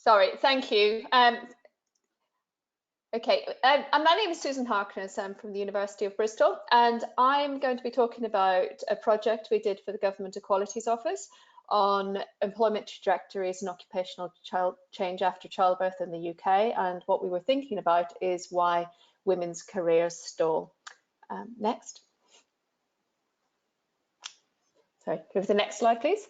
Sorry, thank you. Okay, my name is Susan Harkness. I'm from the University of Bristol, and I'm going to be talking about a project we did for the Government Equalities Office on employment trajectories and occupational change after childbirth in the UK. And what we were thinking about is why women's careers stall. Next. Sorry, go to the next slide, please.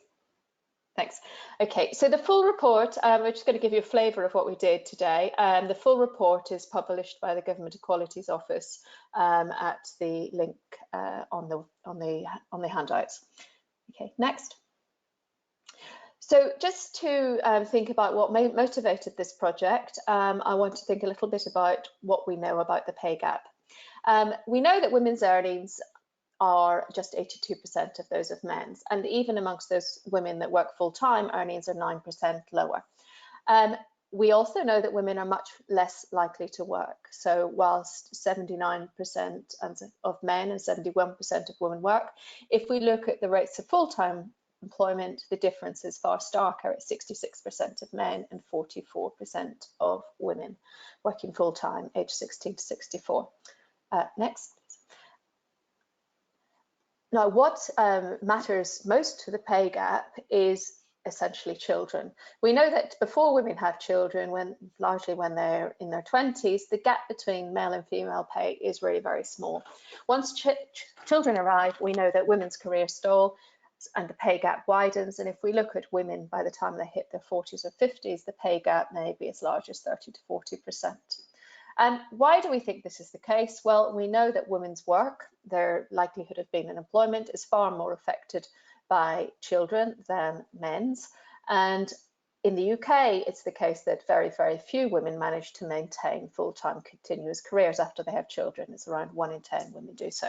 Thanks. Okay, so the full report, we're just going to give you a flavour of what we did today. The full report is published by the Government Equalities Office at the link on the handouts. Okay, next. So just to think about what motivated this project, I want to think a little bit about what we know about the pay gap. We know that women's earnings are just 82% of those of men's, and even amongst those women that work full-time, earnings are 9% lower. We also know that women are much less likely to work. So whilst 79% of men and 71% of women work, if we look at the rates of full-time employment, the difference is far starker at 66% of men and 44% of women working full-time, age 16 to 64. Next. Now, what matters most to the pay gap is essentially children. We know that before women have children, largely when they're in their 20s, the gap between male and female pay is really very small. Once children arrive, we know that women's careers stall and the pay gap widens. And if we look at women by the time they hit their 40s or 50s, the pay gap may be as large as 30 to 40%. And why do we think this is the case? Well, we know that women's work, their likelihood of being in employment, is far more affected by children than men's. And in the UK, it's the case that very, very few women manage to maintain full-time continuous careers after they have children. It's around 1 in 10 women do so.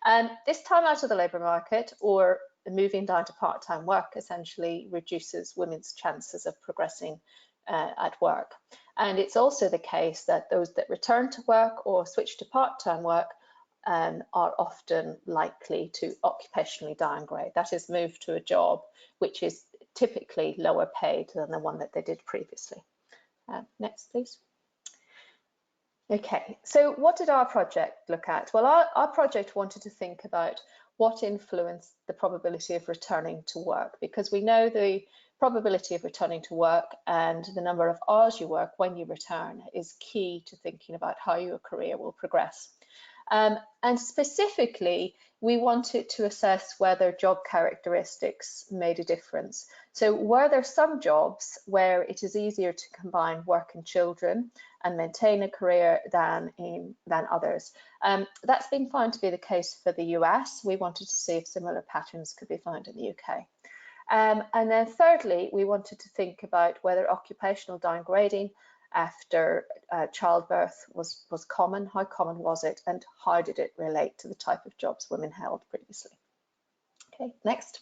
And this time out of the labour market, or moving down to part-time work, essentially reduces women's chances of progressing at work. And it's also the case that those that return to work or switch to part-time work are often likely to occupationally downgrade. That is, move to a job which is typically lower paid than the one that they did previously. Next, please. Okay, so what did our project look at? Well, our project wanted to think about what influenced the probability of returning to work, because we know the probability of returning to work and the number of hours you work when you return is key to thinking about how your career will progress. And specifically, we wanted to assess whether job characteristics made a difference. So were there some jobs where it is easier to combine work and children and maintain a career than others? That's been found to be the case for the US. We wanted to see if similar patterns could be found in the UK. And then thirdly, we wanted to think about whether occupational downgrading after childbirth was common, how common was it, and how did it relate to the type of jobs women held previously. Okay, next.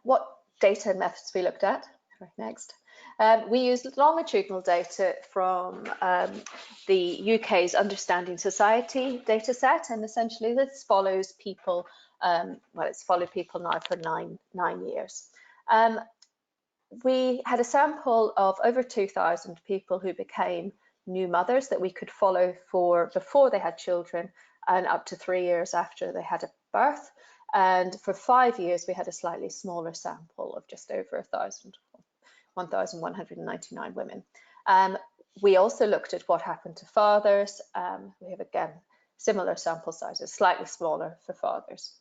What data and methods we looked at? Next. We used longitudinal data from the UK's Understanding Society data set, and essentially this follows people, well, it's followed people now for nine years. We had a sample of over 2,000 people who became new mothers that we could follow for before they had children and up to 3 years after they had a birth. And for 5 years, we had a slightly smaller sample of just over 1,199 women. We also looked at what happened to fathers. We have, again, similar sample sizes, slightly smaller for fathers.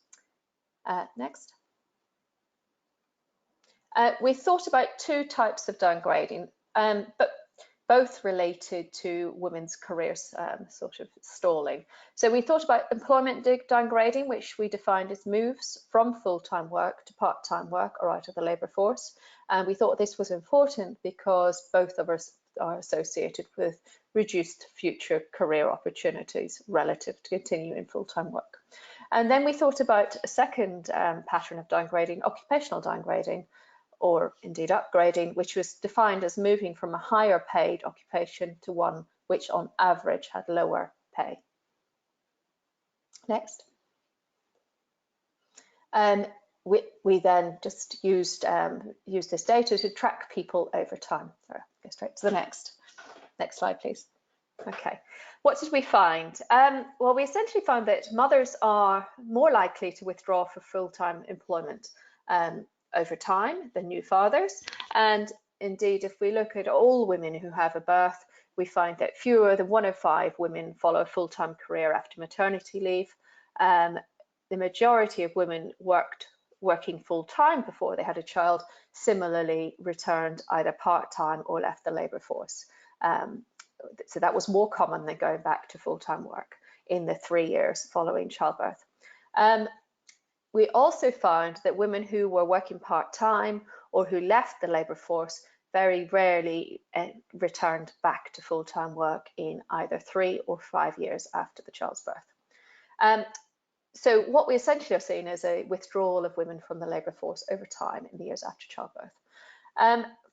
Next. We thought about two types of downgrading, but both related to women's careers sort of stalling. So we thought about employment downgrading, which we defined as moves from full-time work to part-time work or out of the labour force. And we thought this was important because both of us are associated with reduced future career opportunities relative to continuing full-time work. And then we thought about a second pattern of downgrading, occupational downgrading, or indeed upgrading, which was defined as moving from a higher paid occupation to one which on average had lower pay. Next. we then just used this data to track people over time. So go straight to the next slide, please. Okay, what did we find? Well, we essentially found that mothers are more likely to withdraw for full-time employment over time than new fathers. And indeed, if we look at all women who have a birth, we find that fewer than 1 in 5 women follow a full-time career after maternity leave. The majority of women working full-time before they had a child similarly returned either part-time or left the labour force. So that was more common than going back to full-time work in the 3 years following childbirth. We also found that women who were working part-time or who left the labour force very rarely returned back to full-time work in either 3 or 5 years after the child's birth. So what we essentially are seeing is a withdrawal of women from the labour force over time in the years after childbirth.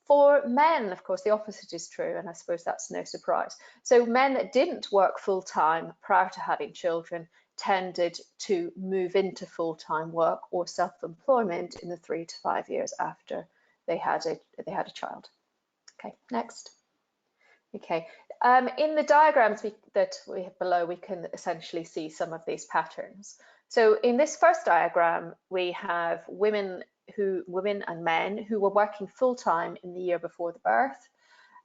For men, of course, the opposite is true, and I suppose that's no surprise. So men that didn't work full-time prior to having children tended to move into full-time work or self-employment in the 3 to 5 years after they had a child. Okay, next. Okay, in the diagrams that we have below, we can essentially see some of these patterns. So in this first diagram, we have women and men who were working full-time in the year before the birth.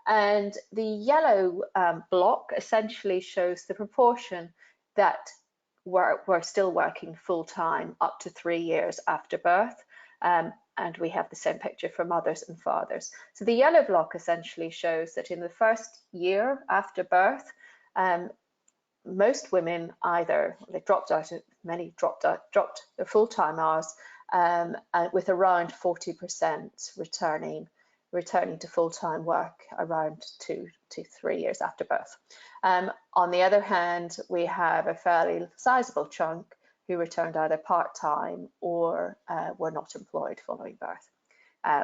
And the yellow block essentially shows the proportion that were still working full-time up to 3 years after birth. And we have the same picture for mothers and fathers. So the yellow block essentially shows that in the first year after birth, most women many dropped their full-time hours, with around 40% returning to full-time work around 2 to 3 years after birth. On the other hand, we have a fairly sizable chunk who returned either part-time or were not employed following birth,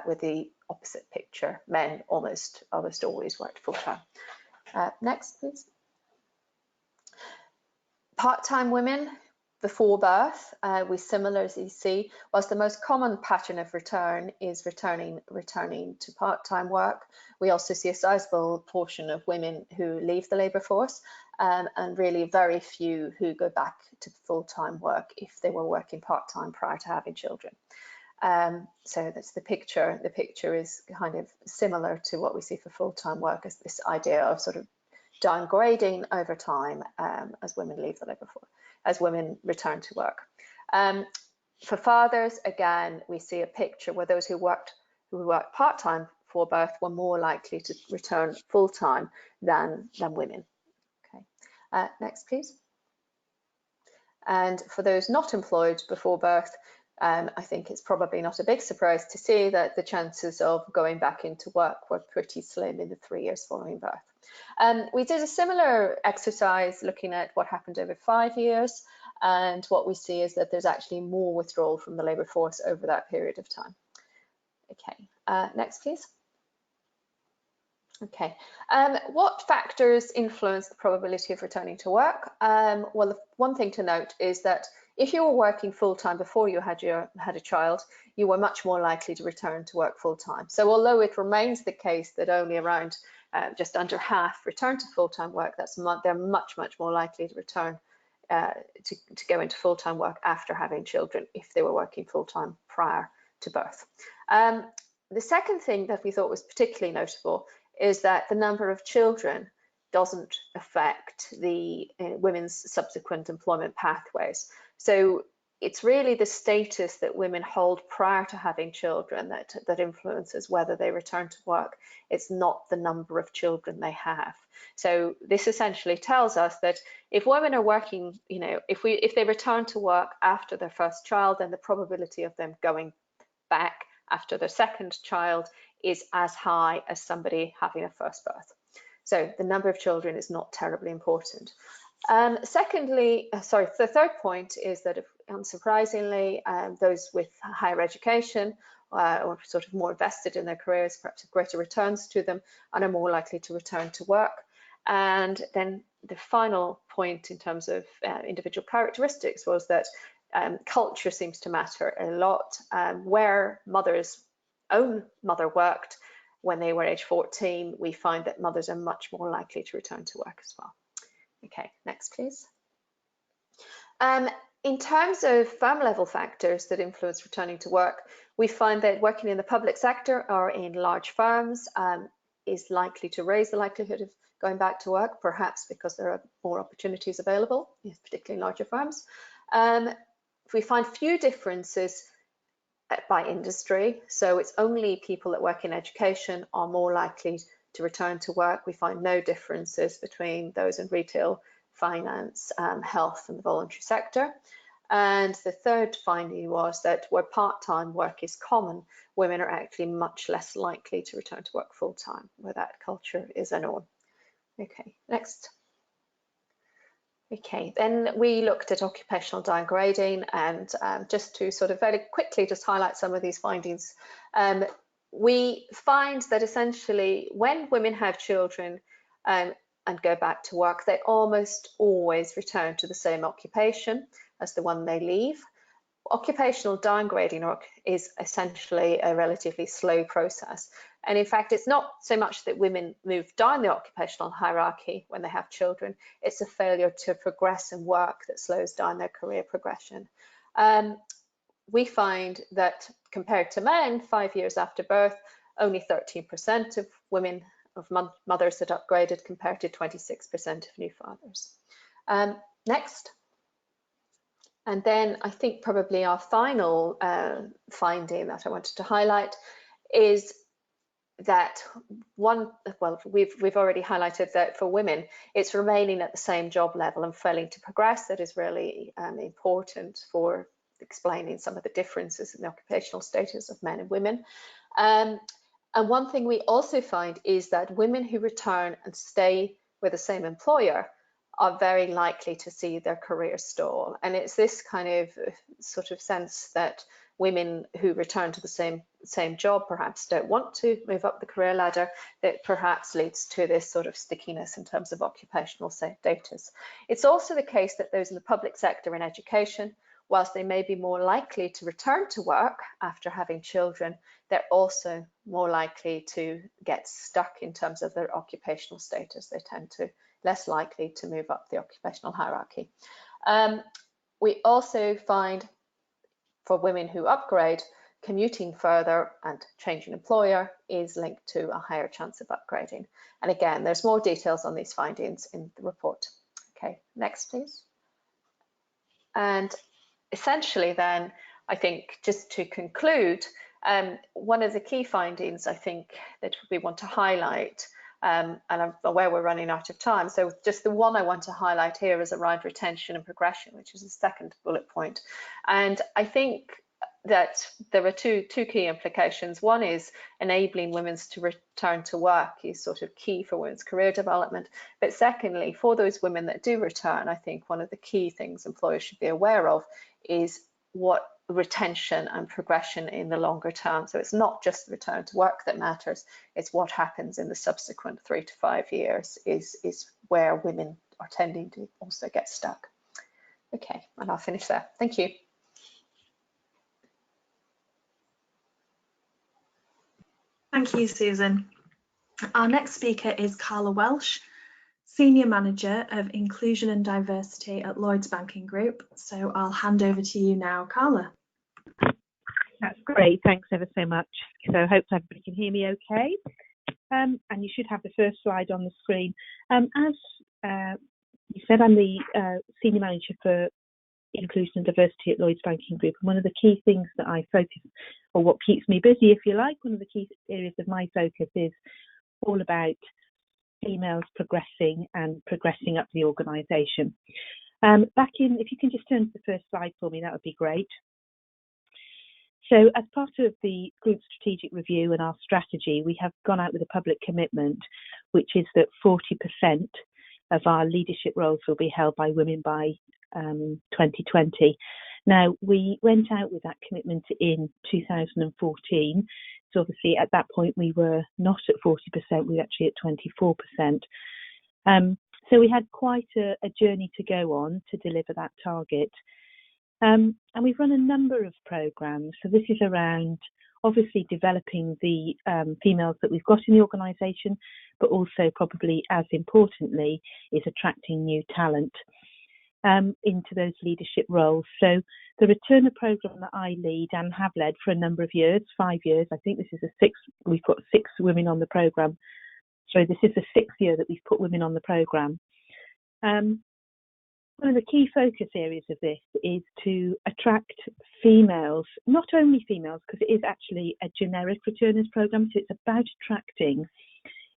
with the opposite picture. Men almost always worked full-time. Next, please. Part-time women before birth, we similarly see, whilst the most common pattern of return is returning to part-time work, we also see a sizable portion of women who leave the labour force, and really very few who go back to full-time work if they were working part-time prior to having children. So that's the picture. The picture is kind of similar to what we see for full-time work, as this idea of sort of downgrading over time as women leave the labour force, as women return to work. For fathers, again, we see a picture where those who worked part-time before birth were more likely to return full-time than women. Okay, next, please. And for those not employed before birth, I think it's probably not a big surprise to see that the chances of going back into work were pretty slim in the 3 years following birth. We did a similar exercise looking at what happened over 5 years, and what we see is that there's actually more withdrawal from the labour force over that period of time. Okay, next, please. Okay, what factors influence the probability of returning to work? Well, the one thing to note is that if you were working full-time before you had a child, you were much more likely to return to work full-time. So although it remains the case that only around just under half return to full-time work, they're much more likely to return to go into full-time work after having children if they were working full-time prior to birth. The second thing that we thought was particularly notable is that the number of children doesn't affect the women's subsequent employment pathways. So it's really the status that women hold prior to having children that influences whether they return to work. It's not the number of children they have. So this essentially tells us that if women are working, if they return to work after their first child, then the probability of them going back after their second child is as high as somebody having a first birth. So the number of children is not terribly important. The third point is that, unsurprisingly, those with higher education or sort of more invested in their careers, perhaps have greater returns to them, and are more likely to return to work. And then the final point in terms of individual characteristics was that Culture seems to matter a lot. Where mother's own mother worked when they were age 14, we find that mothers are much more likely to return to work as well. Okay, next please. In terms of firm level factors that influence returning to work, we find that working in the public sector or in large firms is likely to raise the likelihood of going back to work, perhaps because there are more opportunities available, particularly in larger firms. We find few differences by industry, so it's only people that work in education are more likely to return to work. We find no differences between those in retail, finance, health and the voluntary sector. And the third finding was that where part-time work is common, women are actually much less likely to return to work full-time, where that culture is a norm. Okay, next. Okay, then we looked at occupational downgrading, and just to sort of very quickly just highlight some of these findings, we find that essentially when women have children and go back to work, they almost always return to the same occupation as the one they leave. Occupational downgrading is essentially a relatively slow process. And in fact, it's not so much that women move down the occupational hierarchy when they have children, it's a failure to progress in work that slows down their career progression. We find that compared to men, 5 years after birth, only 13% of women, of mothers had upgraded compared to 26% of new fathers. Next. And then I think probably our final finding that I wanted to highlight is that we've already highlighted that for women, it's remaining at the same job level and failing to progress that is really important for explaining some of the differences in the occupational status of men and women. And one thing we also find is that women who return and stay with the same employer are very likely to see their career stall. And it's this kind of sort of sense that women who return to the same job perhaps don't want to move up the career ladder that perhaps leads to this sort of stickiness in terms of occupational status. It's also the case that those in the public sector in education, whilst they may be more likely to return to work after having children, they're also more likely to get stuck in terms of their occupational status. They tend to less likely to move up the occupational hierarchy. We also find for women who upgrade, commuting further and changing employer is linked to a higher chance of upgrading. And again, there's more details on these findings in the report. Okay, next please. And essentially then, I think just to conclude, one of the key findings I think that we want to highlight, and I'm aware we're running out of time, so just the one I want to highlight here is around retention and progression, which is the second bullet point. And I think that there are two key implications. One is enabling women to return to work is sort of key for women's career development. But secondly, for those women that do return, I think one of the key things employers should be aware of is what retention and progression in the longer term. So it's not just the return to work that matters, it's what happens in the subsequent 3 to 5 years is where women are tending to also get stuck. Okay, and I'll finish there. Thank you. Thank you, Susan. Our next speaker is Carla Welsh, Senior Manager of Inclusion and Diversity at Lloyds Banking Group. So I'll hand over to you now, Carla. That's great, thanks ever so much. So I hope everybody can hear me okay. And you should have the first slide on the screen. As you said, I'm the Senior Manager for Inclusion and Diversity at Lloyds Banking Group. And one of the key things that I focus, or what keeps me busy, if you like, one of the key areas of my focus is all about females progressing and progressing up the organisation. If you can just turn to the first slide for me, that would be great. So as part of the group strategic review and our strategy, we have gone out with a public commitment, which is that 40% of our leadership roles will be held by women by 2020. Now, we went out with that commitment in 2014. So obviously at that point we were not at 40%, we were actually at 24%. So we had quite a journey to go on to deliver that target. And we've run a number of programs. So this is around obviously developing the females that we've got in the organisation, but also probably as importantly is attracting new talent into those leadership roles. So the Returner programme that I lead and have led for a number of years, 5 years, I think this is the sixth, we've got 6 women on the programme. Sorry, this is the 6th year that we've put women on the programme. One of the key focus areas of this is to attract females, not only females, because it is actually a generic returners programme, so it's about attracting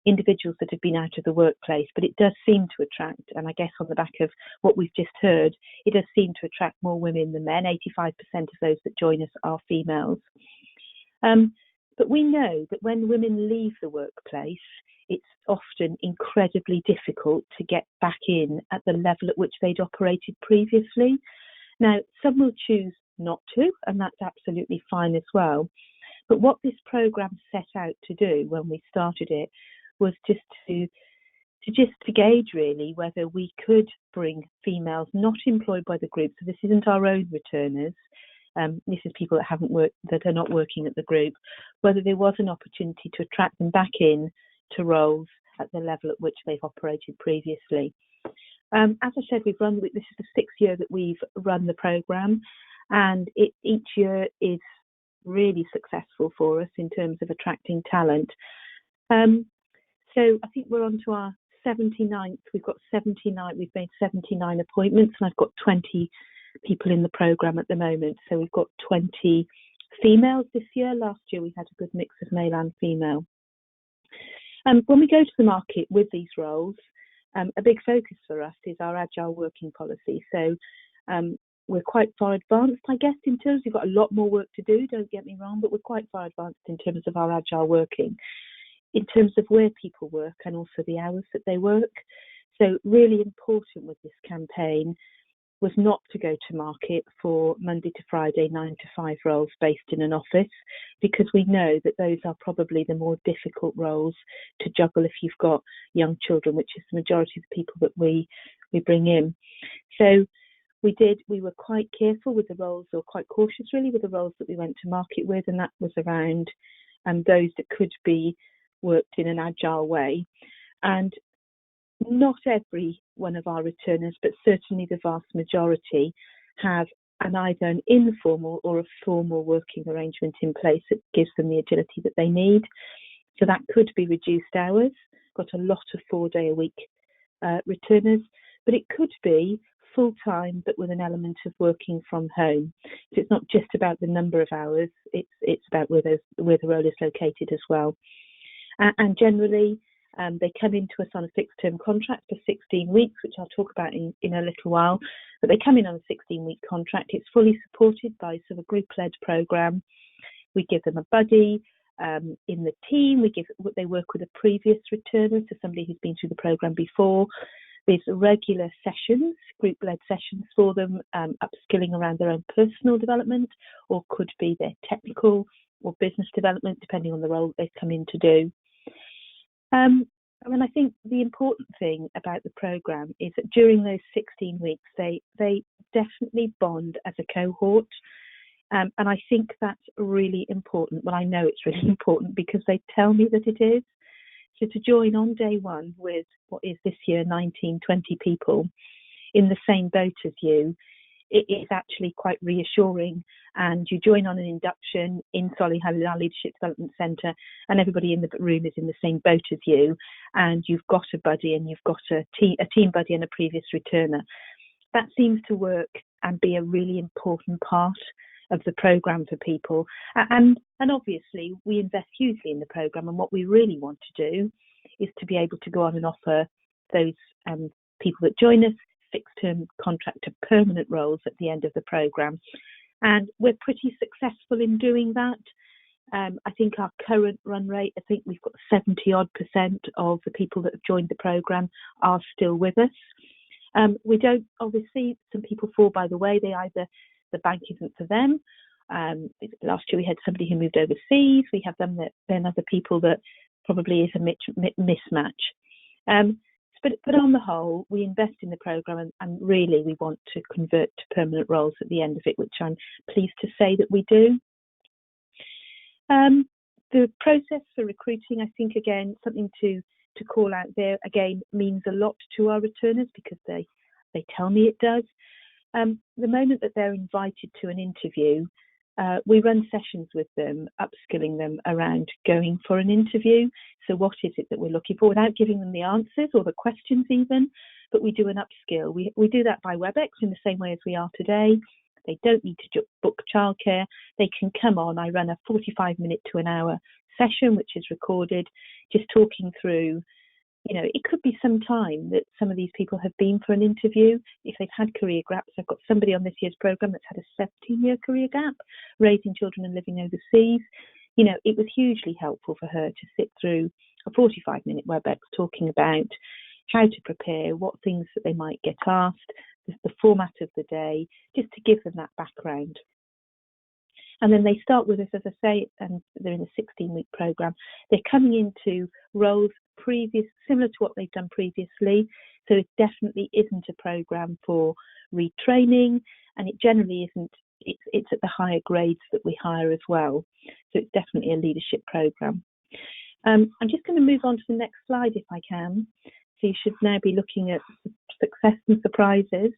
individuals that have been out of the workplace, but it does seem to attract, and I guess on the back of what we've just heard, it does seem to attract more women than men. 85% of those that join us are females. But we know that when women leave the workplace, it's often incredibly difficult to get back in at the level at which they'd operated previously. Now, some will choose not to, and that's absolutely fine as well. But what this programme set out to do when we started it was just to gauge really whether we could bring females not employed by the group. So this isn't our own returners. This is people that haven't worked, that are not working at the group, whether there was an opportunity to attract them back in to roles at the level at which they've operated previously. As I said, this is the 6th year that we've run the programme, and each year is really successful for us in terms of attracting talent. So I think we're on to our 79th. We've made 79 appointments, and I've got 20 people in the programme at the moment. So we've got 20 females this year. Last year we had a good mix of male and female. When we go to the market with these roles, a big focus for us is our agile working policy. So we're quite far advanced, I guess, in terms, we've got a lot more work to do, don't get me wrong, but we're quite far advanced in terms of our agile working, in terms of where people work and also the hours that they work. So really important with this campaign was not to go to market for Monday to Friday 9 to 5 roles based in an office, because we know that those are probably the more difficult roles to juggle if you've got young children, which is the majority of the people that we bring in. So we were quite careful with the roles, or quite cautious really with the roles that we went to market with, and that was around those that could be worked in an agile way. And not every one of our returners, but certainly the vast majority, have either an informal or a formal working arrangement in place that gives them the agility that they need. So that could be reduced hours, got a lot of 4-day-a-week returners, but it could be full-time but with an element of working from home. So it's not just about the number of hours, it's about where the role is located as well. And generally, they come into us on a fixed-term contract for 16 weeks, which I'll talk about in a little while. But they come in on a 16-week contract. It's fully supported by sort of a group-led programme. We give them a buddy in the team. They work with a previous returner, so somebody who's been through the programme before. There's regular sessions, group-led sessions for them, upskilling around their own personal development, or could be their technical or business development, depending on the role that they've come in to do. And I think the important thing about the programme is that during those 16 weeks, they definitely bond as a cohort. And I think that's really important. Well, I know it's really important because they tell me that it is. So to join on day one with what is this year 19, 20 people in the same boat as you, it is actually quite reassuring. And you join on an induction in Solihull, our Leadership Development Centre, and everybody in the room is in the same boat as you, and you've got a buddy and you've got a team buddy and a previous returner. That seems to work and be a really important part of the programme for people. And obviously we invest hugely in the programme, and what we really want to do is to be able to go on and offer those people that join us fixed-term contract to permanent roles at the end of the programme. And we're pretty successful in doing that. I think our current run rate, I think we've got 70% of the people that have joined the programme are still with us. We don't, obviously, some people fall by the way. The bank isn't for them. Last year we had somebody who moved overseas. We have them then other people that probably is a mismatch. but on the whole, we invest in the programme and really we want to convert to permanent roles at the end of it, which I'm pleased to say that we do. The process for recruiting, I think, again, something to call out there, again, means a lot to our returners because they tell me it does. The moment that they're invited to an interview, we run sessions with them, upskilling them around going for an interview. So what is it that we're looking for without giving them the answers or the questions even, but we do an upskill. We do that by WebEx in the same way as we are today. They don't need to book childcare. They can come on. I run a 45-minute to an hour session, which is recorded, just talking through, you know, it could be some time that some of these people have been for an interview. If they've had career gaps, I've got somebody on this year's programme that's had a 17-year career gap, raising children and living overseas. You know, it was hugely helpful for her to sit through a 45-minute WebEx talking about how to prepare, what things that they might get asked, the format of the day, just to give them that background. And then they start with us, as I say, and they're in a 16-week programme. They're coming into roles similar to what they've done previously. So it definitely isn't a programme for retraining, and it generally isn't. It's at the higher grades that we hire as well. So it's definitely a leadership programme. I'm just going to move on to the next slide if I can. So you should now be looking at success and surprises.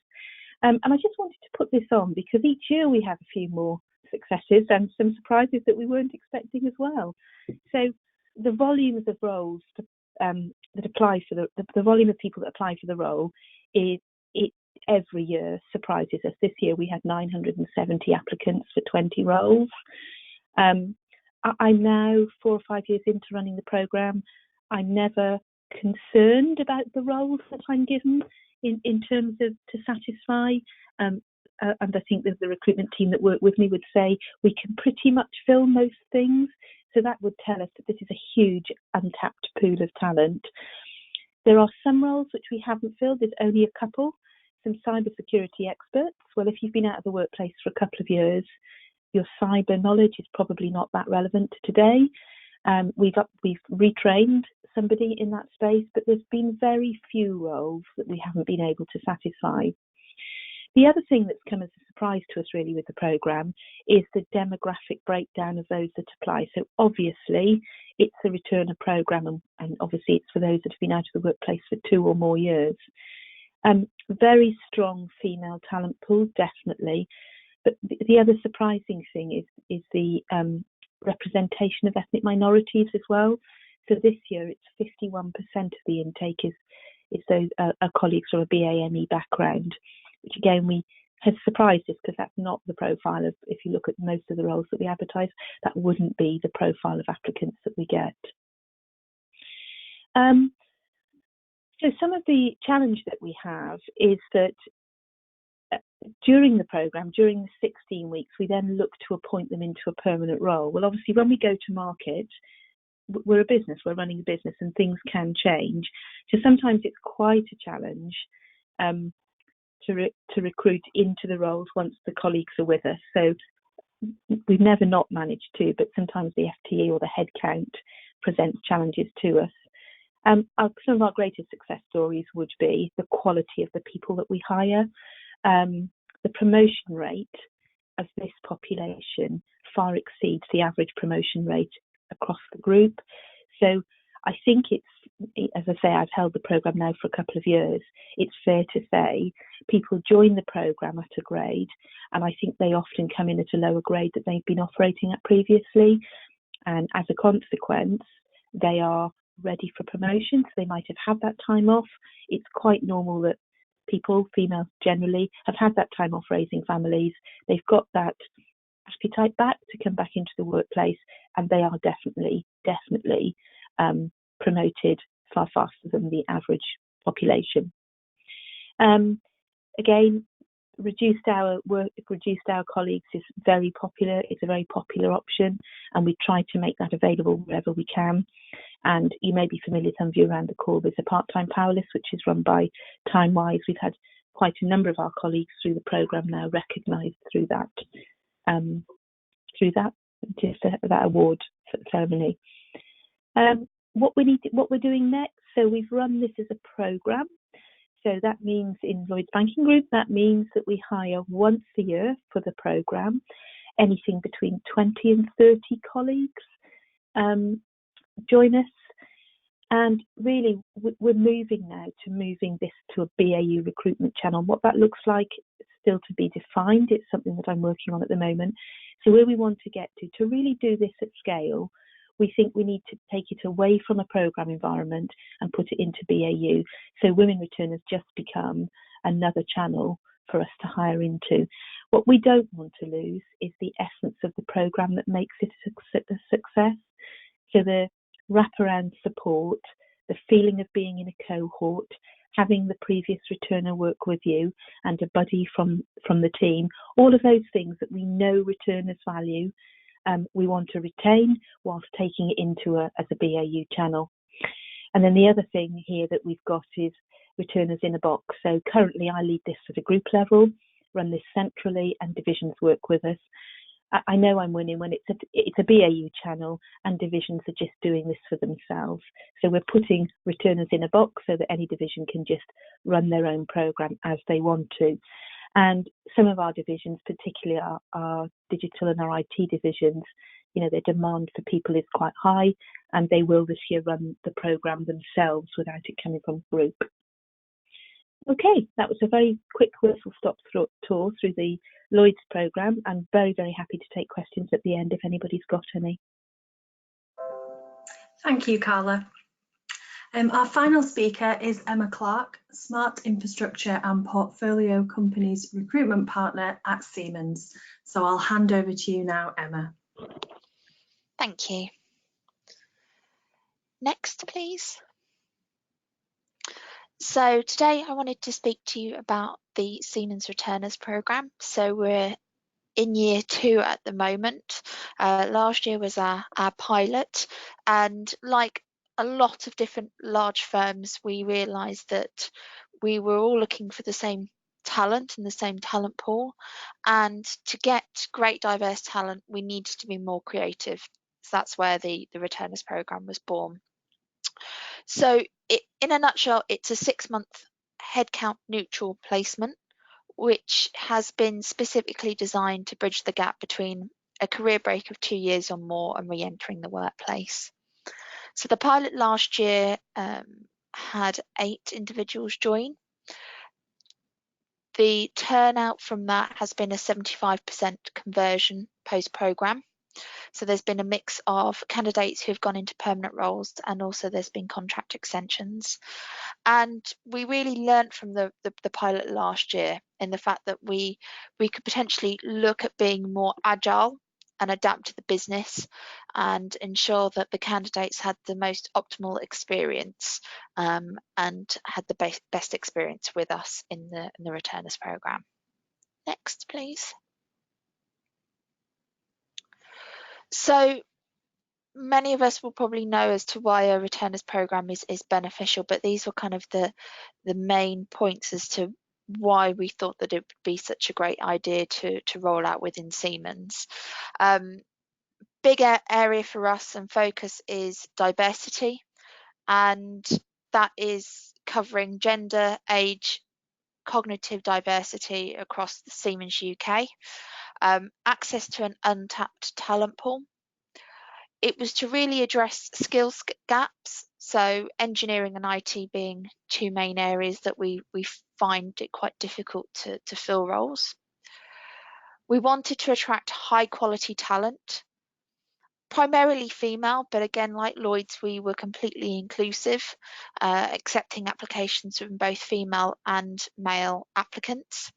And I just wanted to put this on because each year we have a few more successes and some surprises that we weren't expecting as well. So the volumes of roles that apply for the volume of people that apply for the role is every year surprises us. This year we had 970 applicants for 20 roles. I'm now 4 or 5 years into running the programme. I'm never concerned about the roles that I'm given in terms of to satisfy. And I think that the recruitment team that work with me would say we can pretty much fill most things. So that would tell us that this is a huge untapped pool of talent. There are some roles which we haven't filled. There's only a couple. Some cybersecurity experts. Well, if you've been out of the workplace for a couple of years, your cyber knowledge is probably not that relevant today. We've retrained somebody in that space, but there's been very few roles that we haven't been able to satisfy. The other thing that's come as a surprise to us really with the programme is the demographic breakdown of those that apply. So obviously it's a returner programme and obviously it's for those that have been out of the workplace for 2 or more years. Very strong female talent pool, definitely. But the other surprising thing is the representation of ethnic minorities as well. So this year it's 51% of the intake is those are colleagues from a BAME background, which again has surprised us because that's not the profile of, if you look at most of the roles that we advertise, that wouldn't be the profile of applicants that we get. So some of the challenge that we have is that during the programme, during the 16 weeks, we then look to appoint them into a permanent role. Well, obviously, when we go to market, we're a business, we're running a business and things can change. So sometimes it's quite a challenge to recruit into the roles once the colleagues are with us. So we've never not managed to, but sometimes the FTE or the headcount presents challenges to us. Some of our greatest success stories would be the quality of the people that we hire. The promotion rate of this population far exceeds the average promotion rate across the group. So I think it's, as I say, I've held the programme now for a couple of years. It's fair to say people join the programme at a grade, and I think they often come in at a lower grade that they've been operating at previously. And as a consequence, they are ready for promotion. So they might have had that time off. It's quite normal that people, females generally, have had that time off raising families. They've got that appetite back to come back into the workplace, and they are definitely promoted far faster than the average population. Again, reduced hour colleagues is very popular. It's a very popular option, and we try to make that available wherever we can. And you may be familiar, some of you around the call, there's a part-time powerless which is run by Timewise. We've had quite a number of our colleagues through the programme now recognised through that award ceremony. What we're doing next So we've run this as a programme. So that means in Lloyds Banking Group, that means that we hire once a year for the programme, anything between 20 and 30 colleagues join us. And really, we're moving now to moving this to a BAU recruitment channel. What that looks like is still to be defined. It's something that I'm working on at the moment. So where we want to get to really do this at scale, we think we need to take it away from a programme environment and put it into BAU. So women returners just become another channel for us to hire into. What we don't want to lose is the essence of the programme that makes it a success. So the wraparound support, the feeling of being in a cohort, having the previous returner work with you and a buddy from the team, all of those things that we know returners value, we want to retain whilst taking it into as a BAU channel. And then the other thing here that we've got is returners in a box. So currently I lead this at a group level, run this centrally, and divisions work with us. I know I'm winning when it's a BAU channel and divisions are just doing this for themselves. So we're putting returners in a box so that any division can just run their own programme as they want to. And some of our divisions, particularly our digital and our IT divisions, you know, their demand for people is quite high, and they will this year run the programme themselves without it coming from group. Okay, that was a very quick whistle-stop tour through the Lloyds programme. I'm very, very happy to take questions at the end if anybody's got any. Thank you, Carla. Our final speaker is Emma Clark, Smart Infrastructure and Portfolio Companies Recruitment Partner at Siemens. So I'll hand over to you now, Emma. Thank you. Next, please. So today I wanted to speak to you about the Siemens Returners programme. So we're in year 2 at the moment. Last year was our pilot, and like a lot of different large firms, we realised that we were all looking for the same talent and the same talent pool, and to get great diverse talent we needed to be more creative. So that's where the Returners programme was born. So in a nutshell, it's a 6-month headcount neutral placement, which has been specifically designed to bridge the gap between a career break of 2 years or more and re-entering the workplace. So the pilot last year had 8 individuals join. The turnout from that has been a 75% conversion post-programme. So there's been a mix of candidates who have gone into permanent roles, and also there's been contract extensions. And we really learnt from the pilot last year in the fact that we could potentially look at being more agile and adapt to the business and ensure that the candidates had the most optimal experience and had the best experience with us in the Returners programme. Next, please. So many of us will probably know as to why a Returners programme is beneficial, but these were kind of the main points as to why we thought that it would be such a great idea to roll out within Siemens. Big area for us and focus is diversity, and that is covering gender, age, cognitive diversity across the Siemens UK, access to an untapped talent pool. It was to really address skills gaps, so engineering and IT being 2 main areas that we find it quite difficult to fill roles. We wanted to attract high quality talent, primarily female, but again, like Lloyds, we were completely inclusive, accepting applications from both female and male applicants.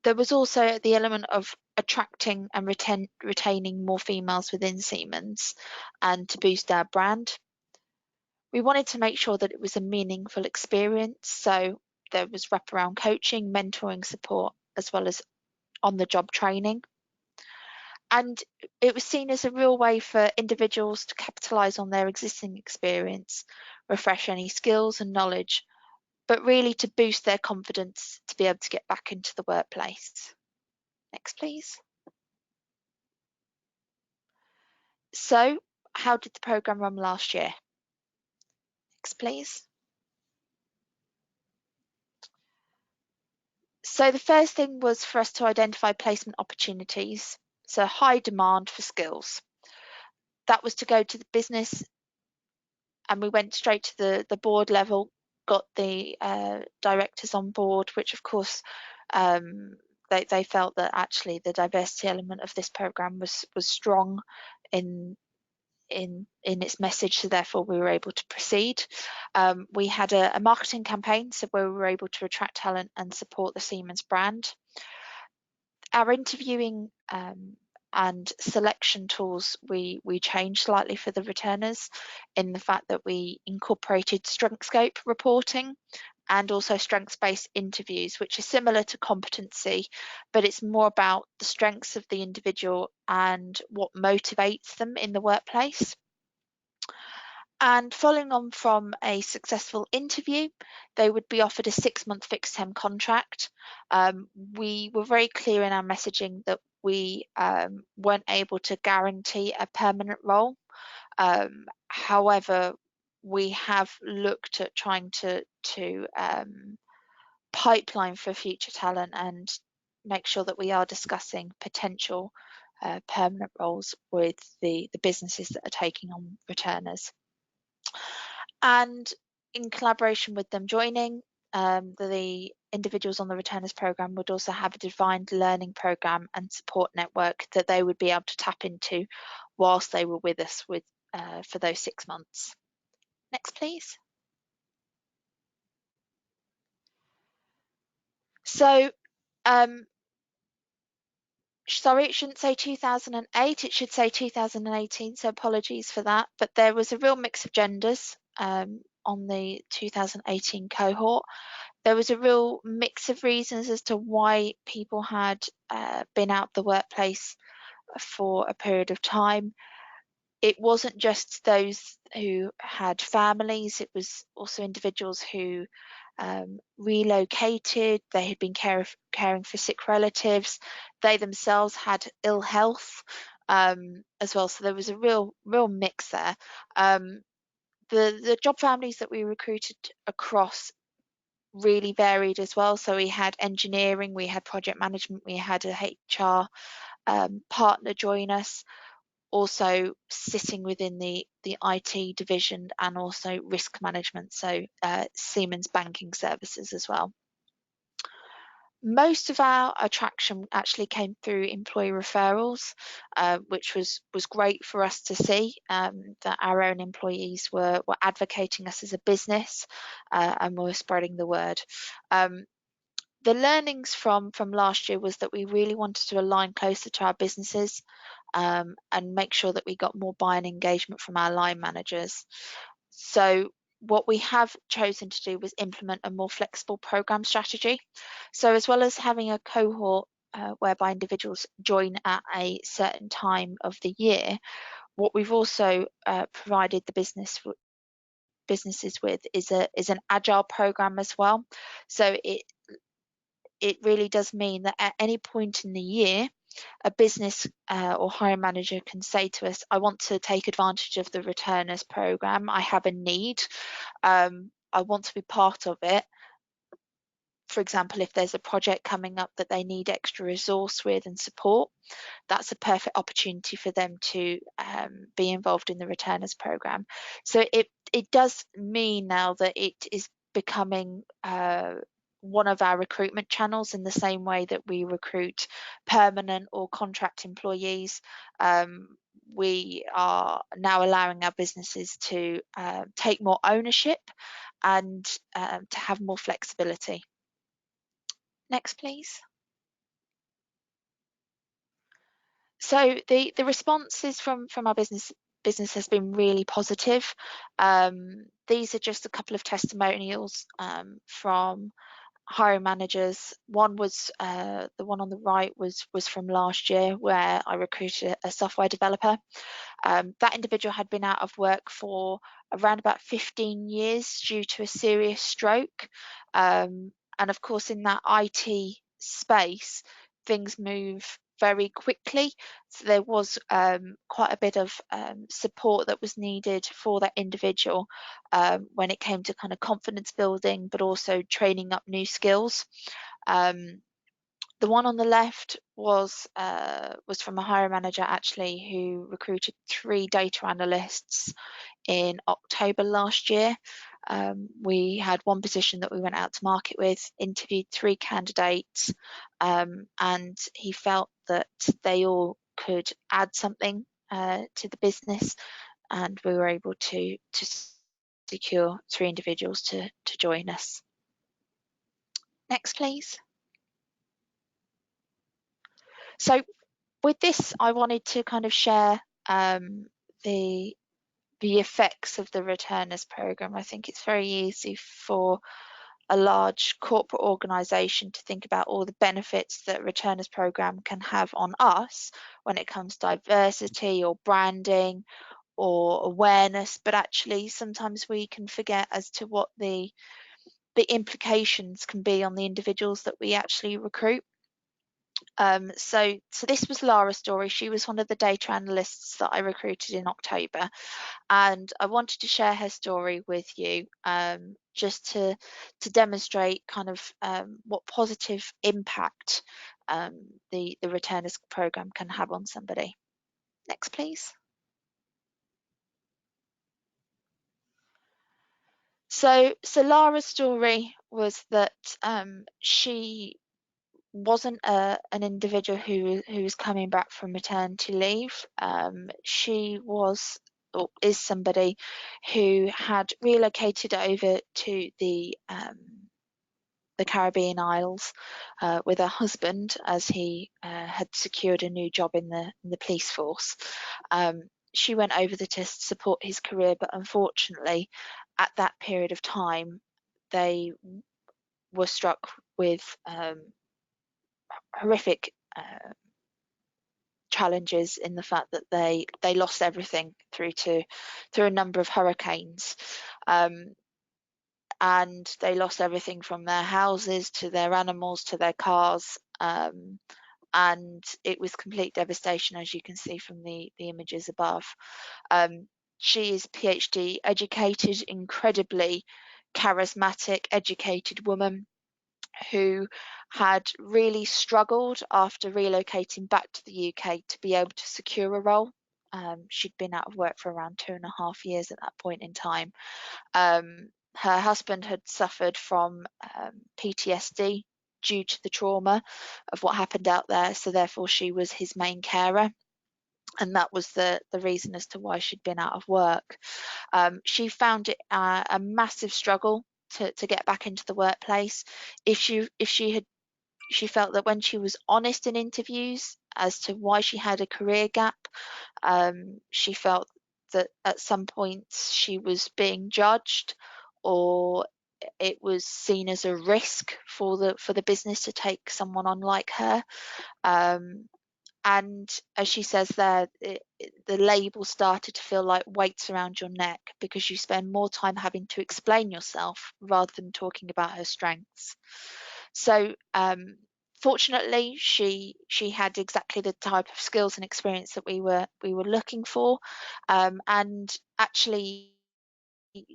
There was also the element of attracting and retaining more females within Siemens and to boost our brand. We wanted to make sure that it was a meaningful experience, so there was wraparound coaching, mentoring support, as well as on-the-job training. And it was seen as a real way for individuals to capitalise on their existing experience, refresh any skills and knowledge, but really to boost their confidence to be able to get back into the workplace. Next, please. So, how did the programme run last year? Next, please. So the first thing was for us to identify placement opportunities, so high demand for skills. That was to go to the business, and we went straight to the board level, got the directors on board, which of course they felt that actually the diversity element of this programme was strong in its message, so therefore we were able to proceed. We had a marketing campaign, so where we were able to attract talent and support the Siemens brand. Our interviewing and selection tools we changed slightly for the returners, in the fact that we incorporated StrengthScope reporting and also strengths-based interviews, which is similar to competency, but it's more about the strengths of the individual and what motivates them in the workplace. And following on from a successful interview, they would be offered a 6-month fixed-term contract. We were very clear in our messaging that we weren't able to guarantee a permanent role. However, we have looked at trying to pipeline for future talent and make sure that we are discussing potential permanent roles with the businesses that are taking on returners. And in collaboration with them joining, the individuals on the returners program would also have a defined learning program and support network that they would be able to tap into whilst they were with us for those 6 months. Next, please. So, sorry, it shouldn't say 2008, it should say 2018, so apologies for that. But there was a real mix of genders on the 2018 cohort. There was a real mix of reasons as to why people had been out the workplace for a period of time. It wasn't just those who had families, it was also individuals who relocated, they had been caring for sick relatives, they themselves had ill health as well, so there was a real mix there. The job families that we recruited across really varied as well, so we had engineering, we had project management, we had a HR partner join us, also sitting within the IT division, and also risk management, so Siemens banking services as well. Most of our attraction actually came through employee referrals, which was great for us to see that our own employees were advocating us as a business and were spreading the word. The learnings from last year was that we really wanted to align closer to our businesses and make sure that we got more buy-in engagement from our line managers. So what we have chosen to do was implement a more flexible program strategy. So as well as having a cohort whereby individuals join at a certain time of the year, what we've also provided the businesses with is an agile program as well. So it really does mean that at any point in the year, a business or hiring manager can say to us, I want to take advantage of the returners program, I have a need, I want to be part of it. For example, if there's a project coming up that they need extra resource with and support, that's a perfect opportunity for them to be involved in the returners program. So it does mean now that it is becoming one of our recruitment channels, in the same way that we recruit permanent or contract employees. We are now allowing our businesses to take more ownership and to have more flexibility. Next, please. So the responses from our business has been really positive. These are just a couple of testimonials from hiring managers. One was the one on the right was from last year, where I recruited a software developer. That individual had been out of work for around about 15 years due to a serious stroke, and of course in that IT space things move very quickly. So there was quite a bit of support that was needed for that individual when it came to kind of confidence building, but also training up new skills. The one on the left was from a hiring manager actually, who recruited 3 data analysts in October last year. We had one position that we went out to market with, interviewed 3 candidates, and he felt that they all could add something to the business, and we were able to secure 3 individuals to join us. Next, please. So with this, I wanted to kind of share the effects of the Returners program. I think it's very easy for a large corporate organisation to think about all the benefits that Returners program can have on us when it comes to diversity or branding or awareness, but actually sometimes we can forget as to what the implications can be on the individuals that we actually recruit. So this was Lara's story. She was one of the data analysts that I recruited in October, and I wanted to share her story with you, just to demonstrate kind of what positive impact the Returners program can have on somebody. Next, please. So Lara's story was that she wasn't an individual who was coming back from maternity leave. She was or is somebody who had relocated over to the Caribbean Isles with her husband, as he had secured a new job in the police force. She went over there to support his career, but unfortunately, at that period of time, they were struck with horrific challenges in the fact that they lost everything through a number of hurricanes, and they lost everything from their houses to their animals to their cars, and it was complete devastation, as you can see from the images above. She is PhD educated, incredibly charismatic, educated woman who had really struggled after relocating back to the UK to be able to secure a role. She'd been out of work for around 2.5 years at that point in time. Her husband had suffered from PTSD due to the trauma of what happened out there, so therefore she was his main carer, and that was the reason as to why she'd been out of work. She found it a massive struggle to get back into the workplace. She felt that when she was honest in interviews as to why she had a career gap, she felt that at some points she was being judged, or it was seen as a risk for the business to take someone on like her. And as she says there, the label started to feel like weights around your neck because you spend more time having to explain yourself rather than talking about her strengths. So fortunately, she had exactly the type of skills and experience that we were looking for, and actually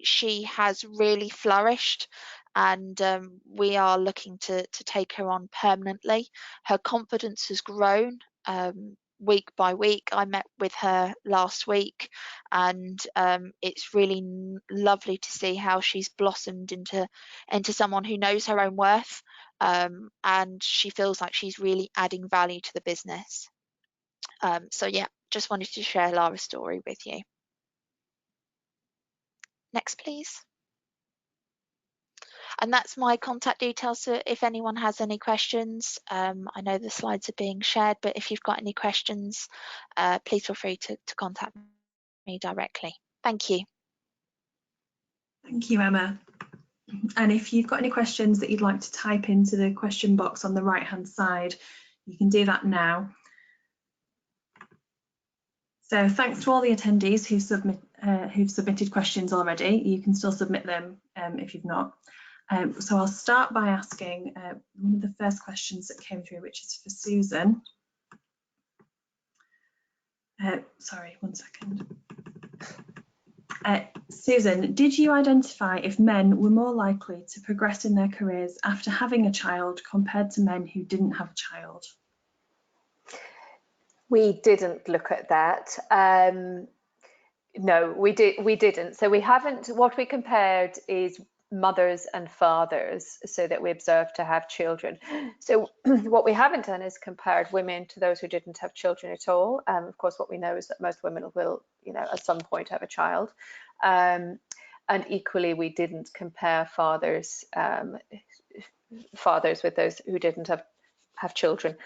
she has really flourished, and we are looking to take her on permanently. Her confidence has grown week by week. I met with her last week, and it's really lovely to see how she's blossomed into someone who knows her own worth, and she feels like she's really adding value to the business. So yeah, just wanted to share Lara's story with you. Next, please. And that's my contact details, so if anyone has any questions, I know the slides are being shared, but if you've got any questions, please feel free to contact me directly. Thank you. Thank you, Emma. And if you've got any questions that you'd like to type into the question box on the right hand side, you can do that now. So thanks to all the attendees who've submitted questions already. You can still submit them if you've not. So I'll start by asking one of the first questions that came through, which is for Susan. Sorry, one second. Susan, did you identify if men were more likely to progress in their careers after having a child compared to men who didn't have a child? We didn't look at that. No, we didn't. So we haven't. What we compared is mothers and fathers, so that we observed to have children. So what we haven't done is compared women to those who didn't have children at all. Of course, what we know is that most women will, at some point have a child. And equally, we didn't compare fathers with those who didn't have children.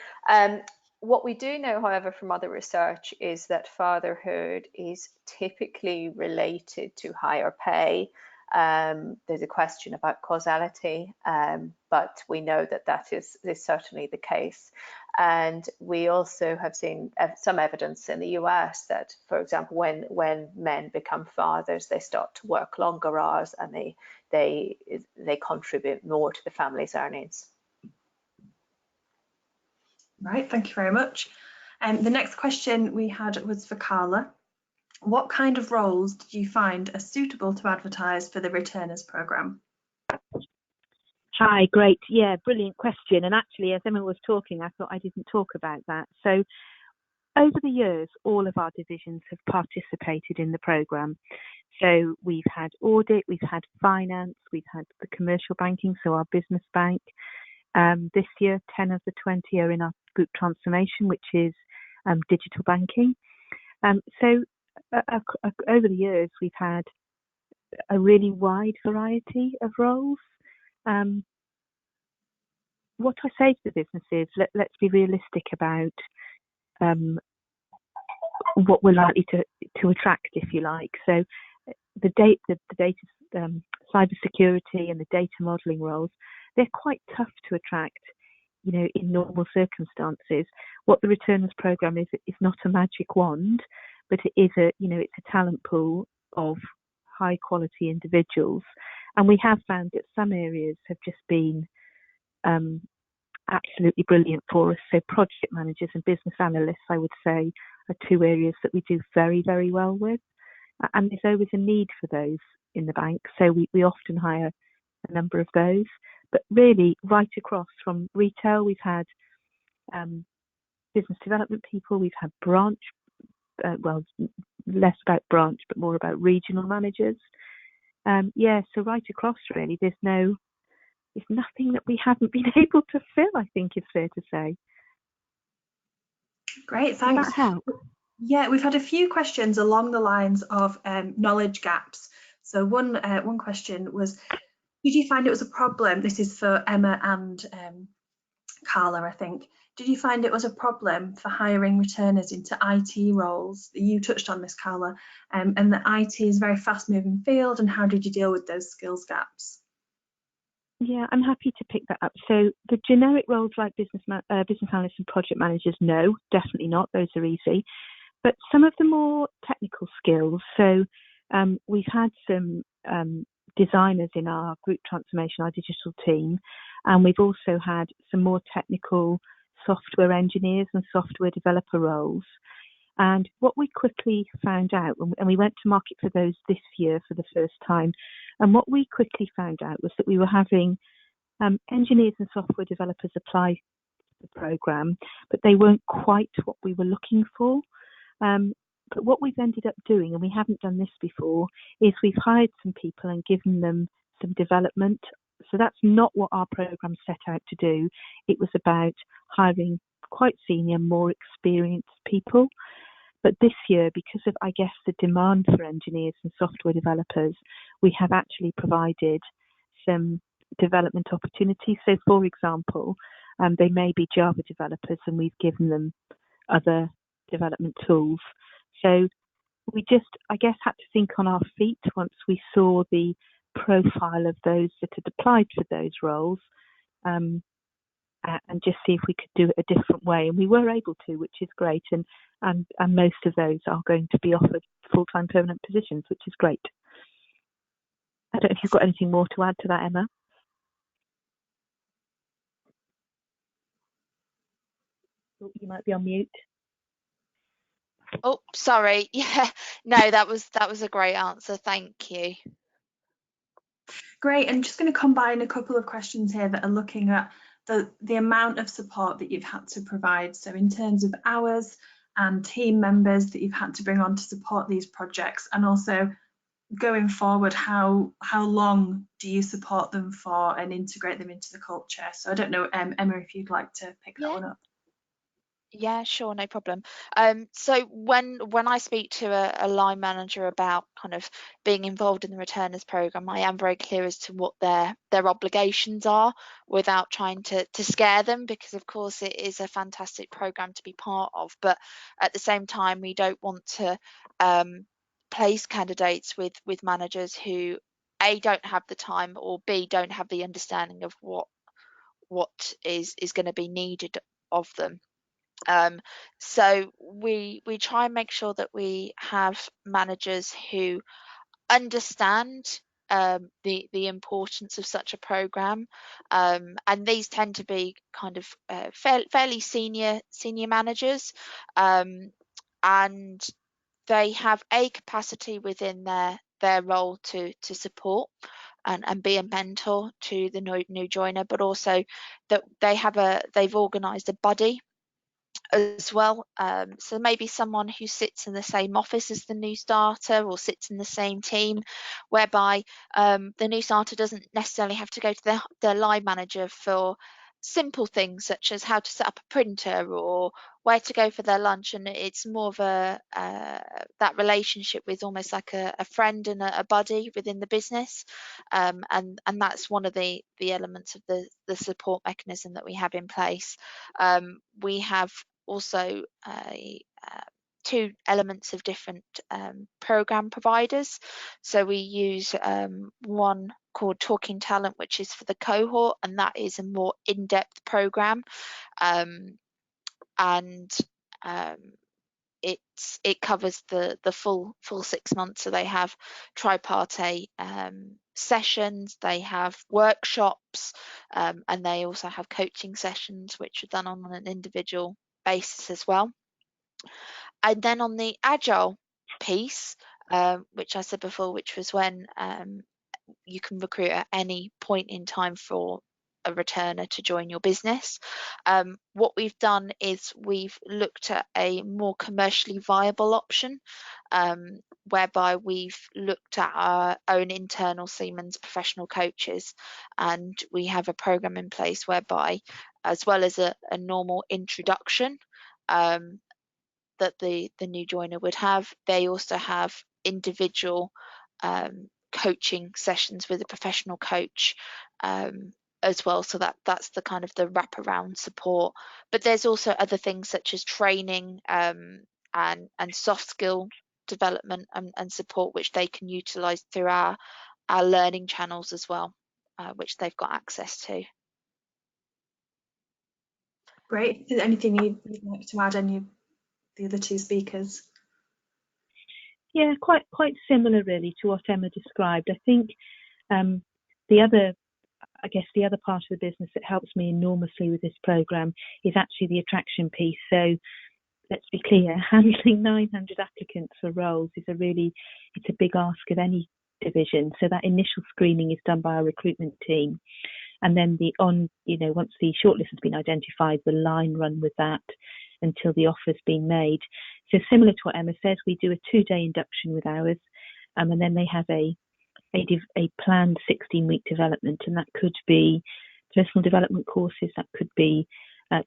What we do know, however, from other research is that fatherhood is typically related to higher pay. There's a question about causality, but we know that is certainly the case. And we also have seen some evidence in the US that, for example, when men become fathers, they start to work longer hours and they contribute more to the family's earnings. Right, thank you very much. The next question we had was for Carla. What kind of roles did you find are suitable to advertise for the Returners programme? Hi, great. Yeah, brilliant question. And actually, as Emma was talking, I thought I didn't talk about that. So over the years, all of our divisions have participated in the programme. So we've had audit, we've had finance, we've had the commercial banking, so our business bank. This year, 10 of the 20 are in our group transformation, which is digital banking. So over the years, we've had a really wide variety of roles. What I say to the business is, let's be realistic about what we're likely to attract, if you like. So the data cybersecurity and the data modelling roles, they're quite tough to attract, in normal circumstances. What the Returners programme is not a magic wand, but it is it's a talent pool of high quality individuals. And we have found that some areas have just been absolutely brilliant for us. So project managers and business analysts, I would say, are two areas that we do very, very well with. And there's always a need for those in the bank. So we often hire a number of those. But really, right across from retail, we've had business development people, we've had branch, less about branch, but more about regional managers. So right across, really, there's nothing that we haven't been able to fill, I think is fair to say. Great, thanks. Does that help? Yeah, we've had a few questions along the lines of knowledge gaps. So one question was, did you find it was a problem? This is for Emma and Carla, I think. Did you find it was a problem for hiring returners into IT roles? You touched on this, Carla, and that IT is a very fast-moving field, and how did you deal with those skills gaps? Yeah, I'm happy to pick that up. So the generic roles like business analysts and project managers, no, definitely not. Those are easy. But some of the more technical skills, so we've had some designers in our group transformation, our digital team, and we've also had some more technical software engineers and software developer roles. And what we quickly found out, and we went to market for those this year for the first time, and what we quickly found out was that we were having engineers and software developers apply to the programme, but they weren't quite what we were looking for. But what we've ended up doing, and we haven't done this before, is we've hired some people and given them some development. So that's not what our programme set out to do. It was about hiring quite senior, more experienced people. But this year, because of, I guess, the demand for engineers and software developers, we have actually provided some development opportunities. So, for example, they may be Java developers and we've given them other development tools. So we just, I guess, had to think on our feet once we saw the profile of those that had applied for those roles, and just see if we could do it a different way. And we were able to, which is great. And most of those are going to be offered full-time permanent positions, which is great. I don't know if you've got anything more to add to that, Emma. Oh, you might be on mute. Oh, sorry. Yeah, no, that was a great answer. Thank you. Great, and just going to combine a couple of questions here that are looking at the amount of support that you've had to provide. So in terms of hours and team members that you've had to bring on to support these projects, and also going forward, how long do you support them for and integrate them into the culture? So I don't know, Emma, if you'd like to pick that Yeah. one up. Yeah, sure, no problem. So when I speak to a line manager about kind of being involved in the returners program, I am very clear as to what their obligations are without trying to scare them, because of course it is a fantastic program to be part of, but at the same time we don't want to place candidates with managers who A, don't have the time, or B, don't have the understanding of what is going to be needed of them. So we try and make sure that we have managers who understand the importance of such a program, and these tend to be kind of fairly senior managers, and they have a capacity within their role to support and be a mentor to the new joiner, but also that they've organised a buddy as well. So maybe someone who sits in the same office as the new starter or sits in the same team, whereby the new starter doesn't necessarily have to go to their line manager for simple things such as how to set up a printer or where to go for their lunch, and it's more of a that relationship with almost like a friend and a buddy within the business, and that's one of the elements of the support mechanism that we have in place. We have also two elements of different program providers. So we use one called Talking Talent, which is for the cohort, and that is a more in-depth program, and it covers the full 6 months. So they have tripartite sessions, they have workshops, and they also have coaching sessions which are done on an individual basis as well. And then on the agile piece, which I said before, which was when you can recruit at any point in time for a returner to join your business. What we've done is we've looked at a more commercially viable option, whereby we've looked at our own internal Siemens professional coaches, and we have a program in place whereby, as well as a normal introduction that the new joiner would have, they also have individual coaching sessions with a professional coach as well. So that's the kind of the wraparound support. But there's also other things such as training and soft skill development and support, which they can utilize through our learning channels as well, which they've got access to. Great. Is there anything you'd like to add, any of the other two speakers? Yeah, quite similar really to what Emma described. I think the other part of the business that helps me enormously with this program is actually the attraction piece. So let's be clear, handling 900 applicants for roles is it's a big ask of any division. So that initial screening is done by our recruitment team, and then once the shortlist has been identified, the line run with that until the offer's been made. So similar to what Emma says, we do a 2-day induction with ours, and then they have a planned 16-week development, and that could be personal development courses, that could be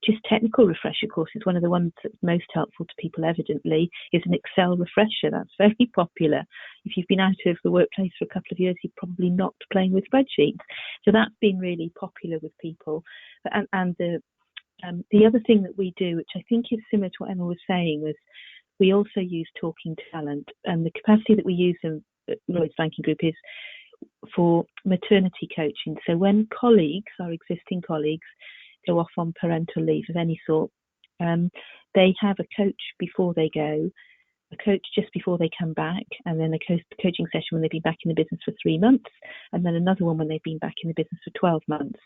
just technical refresher courses. One of the ones that's most helpful to people, evidently, is an Excel refresher. That's very popular. If you've been out of the workplace for a couple of years, you're probably not playing with spreadsheets. So that's been really popular with people. And the other thing that we do, which I think is similar to what Emma was saying, was we also use Talking Talent, and the capacity that we use in Lloyds Banking Group is for maternity coaching. So when our existing colleagues, go off on parental leave of any sort, they have a coach before they go, a coach just before they come back, and then a coaching session when they've been back in the business for 3 months, and then another one when they've been back in the business for 12 months.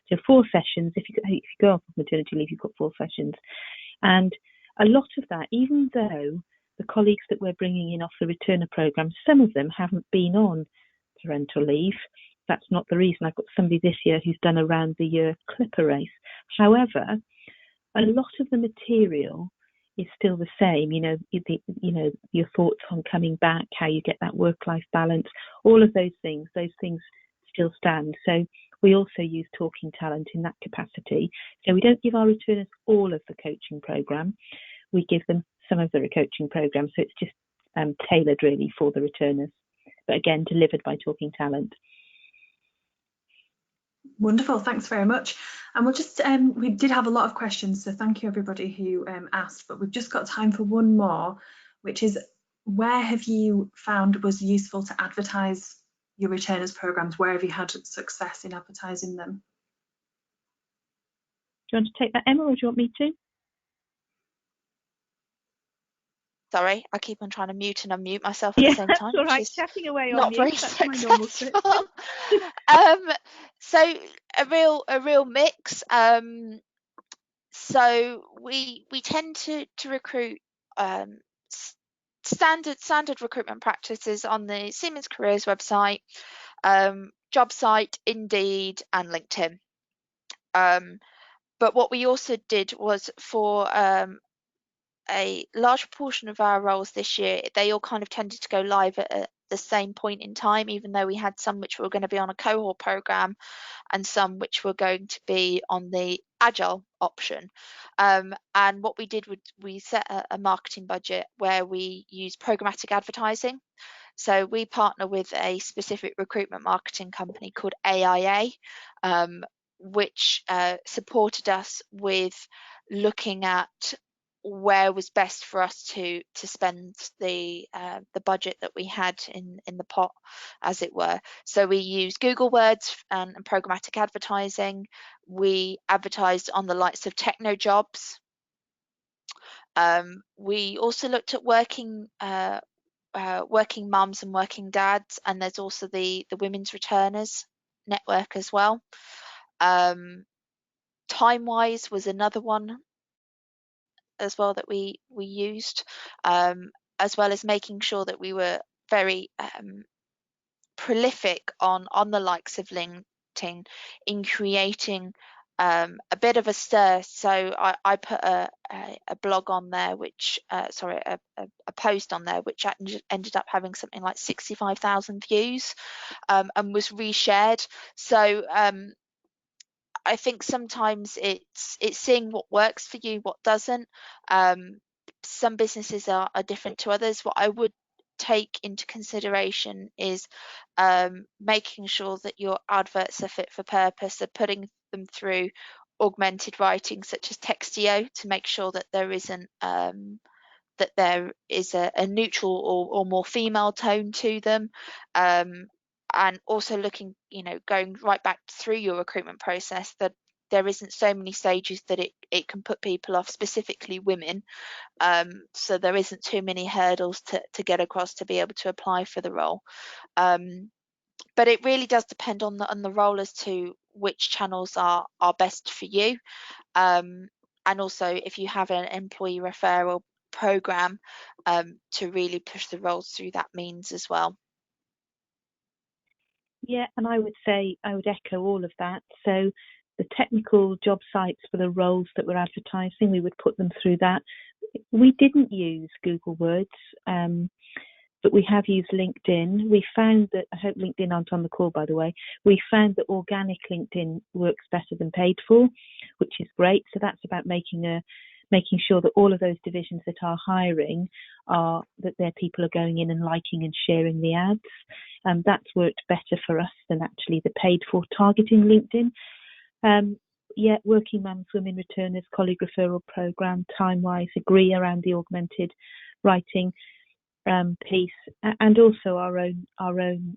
So 4 sessions. If you go off maternity leave, you've got 4 sessions. And a lot of that, even though the colleagues that we're bringing in off the returner programme, some of them haven't been on parental leave. That's not the reason. I've got somebody this year who's done a round the year clipper race. However, a lot of the material is still the same. Your thoughts on coming back, how you get that work-life balance, all of those things still stand. So we also use Talking Talent in that capacity. So we don't give our returners all of the coaching programme. We give them some of the coaching programme. So it's just tailored really for the returners, but again, delivered by Talking Talent. Wonderful, thanks very much. And we'll just, we did have a lot of questions, so thank you everybody who asked, but we've just got time for one more, which is, where have you found was useful to advertise your returners programmes? Where have you had success in advertising them? Do you want to take that, Emma, or do you want me to? Sorry, I keep on trying to mute and unmute myself at the same time. That's all right, chatting away on not mute. very That's successful. my normal trick. So a real mix. So we tend to recruit standard recruitment practices on the Siemens Careers website, job site, Indeed, and LinkedIn. But what we also did was, for a large proportion of our roles this year, they all kind of tended to go live at the same point in time, even though we had some which were going to be on a cohort program and some which were going to be on the agile option. And what we did was we set a marketing budget where we use programmatic advertising. So we partner with a specific recruitment marketing company called AIA, which supported us with looking at where was best for us to spend the budget that we had in the pot, as it were. So we used Google Words and programmatic advertising. We advertised on the likes of TechnoJobs. We also looked at working mums and working dads, and there's also the women's returners network as well. Timewise was another one as well that we used, as well as making sure that we were very prolific on the likes of LinkedIn in creating a bit of a stir. So I put a blog on there, which a post on there, which ended up having something like 65,000 views, and was reshared. So I think sometimes it's seeing what works for you, what doesn't. Some businesses are different to others. What I would take into consideration is making sure that your adverts are fit for purpose, so putting them through augmented writing such as Textio to make sure that there isn't that there is a neutral or more female tone to them. And also looking, going right back through your recruitment process, that there isn't so many stages that it can put people off, specifically women. So there isn't too many hurdles to get across to be able to apply for the role. But it really does depend on the role as to which channels are best for you. And also if you have an employee referral program, to really push the roles through that means as well. Yeah, and I would echo all of that. So the technical job sites for the roles that we're advertising, we would put them through that. We didn't use Google Words, but we have used LinkedIn. We found that, I hope LinkedIn aren't on the call, by the way, we found that organic LinkedIn works better than paid for, which is great. So that's about making sure that all of those divisions that are hiring that their people are going in and liking and sharing the ads. That's worked better for us than actually the paid for targeting LinkedIn. Working mums, women returners, colleague referral program, Timewise, agree around the augmented writing piece, and also our own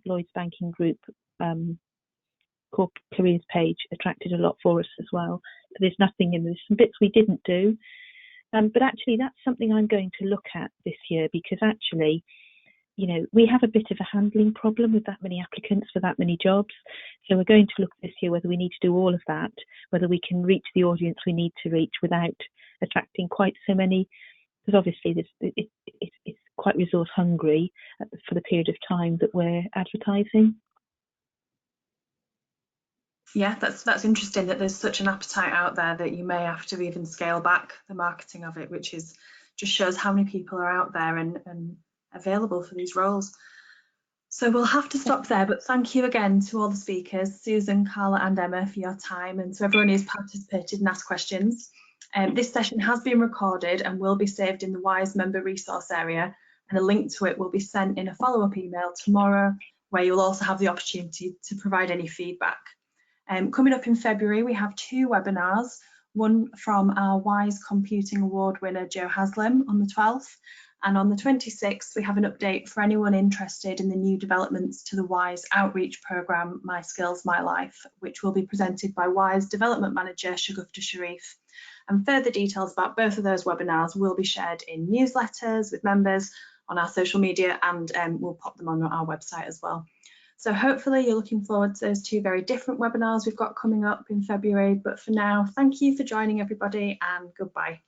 Lloyds Banking Group corporate careers page attracted a lot for us as well. So there's nothing in this, some bits we didn't do. But actually, that's something I'm going to look at this year, because actually, we have a bit of a handling problem with that many applicants for that many jobs. So we're going to look this year whether we need to do all of that, whether we can reach the audience we need to reach without attracting quite so many because obviously it's quite resource hungry for the period of time that we're advertising. Yeah, that's interesting that there's such an appetite out there that you may have to even scale back the marketing of it, which is just shows how many people are out there and available for these roles. So we'll have to stop there, but thank you again to all the speakers, Susan, Carla and Emma, for your time, and to everyone who's participated and asked questions. This session has been recorded and will be saved in the WISE member resource area, and a link to it will be sent in a follow-up email tomorrow, where you'll also have the opportunity to provide any feedback. Coming up in February, we have 2 webinars, one from our WISE Computing Award winner, Joe Haslam, on the 12th, and on the 26th, we have an update for anyone interested in the new developments to the WISE outreach programme, My Skills, My Life, which will be presented by WISE Development Manager, Shagufta Sharif. And further details about both of those webinars will be shared in newsletters with members on our social media, and we'll pop them on our website as well. So hopefully you're looking forward to those 2 very different webinars we've got coming up in February. But for now, thank you for joining everybody, and goodbye.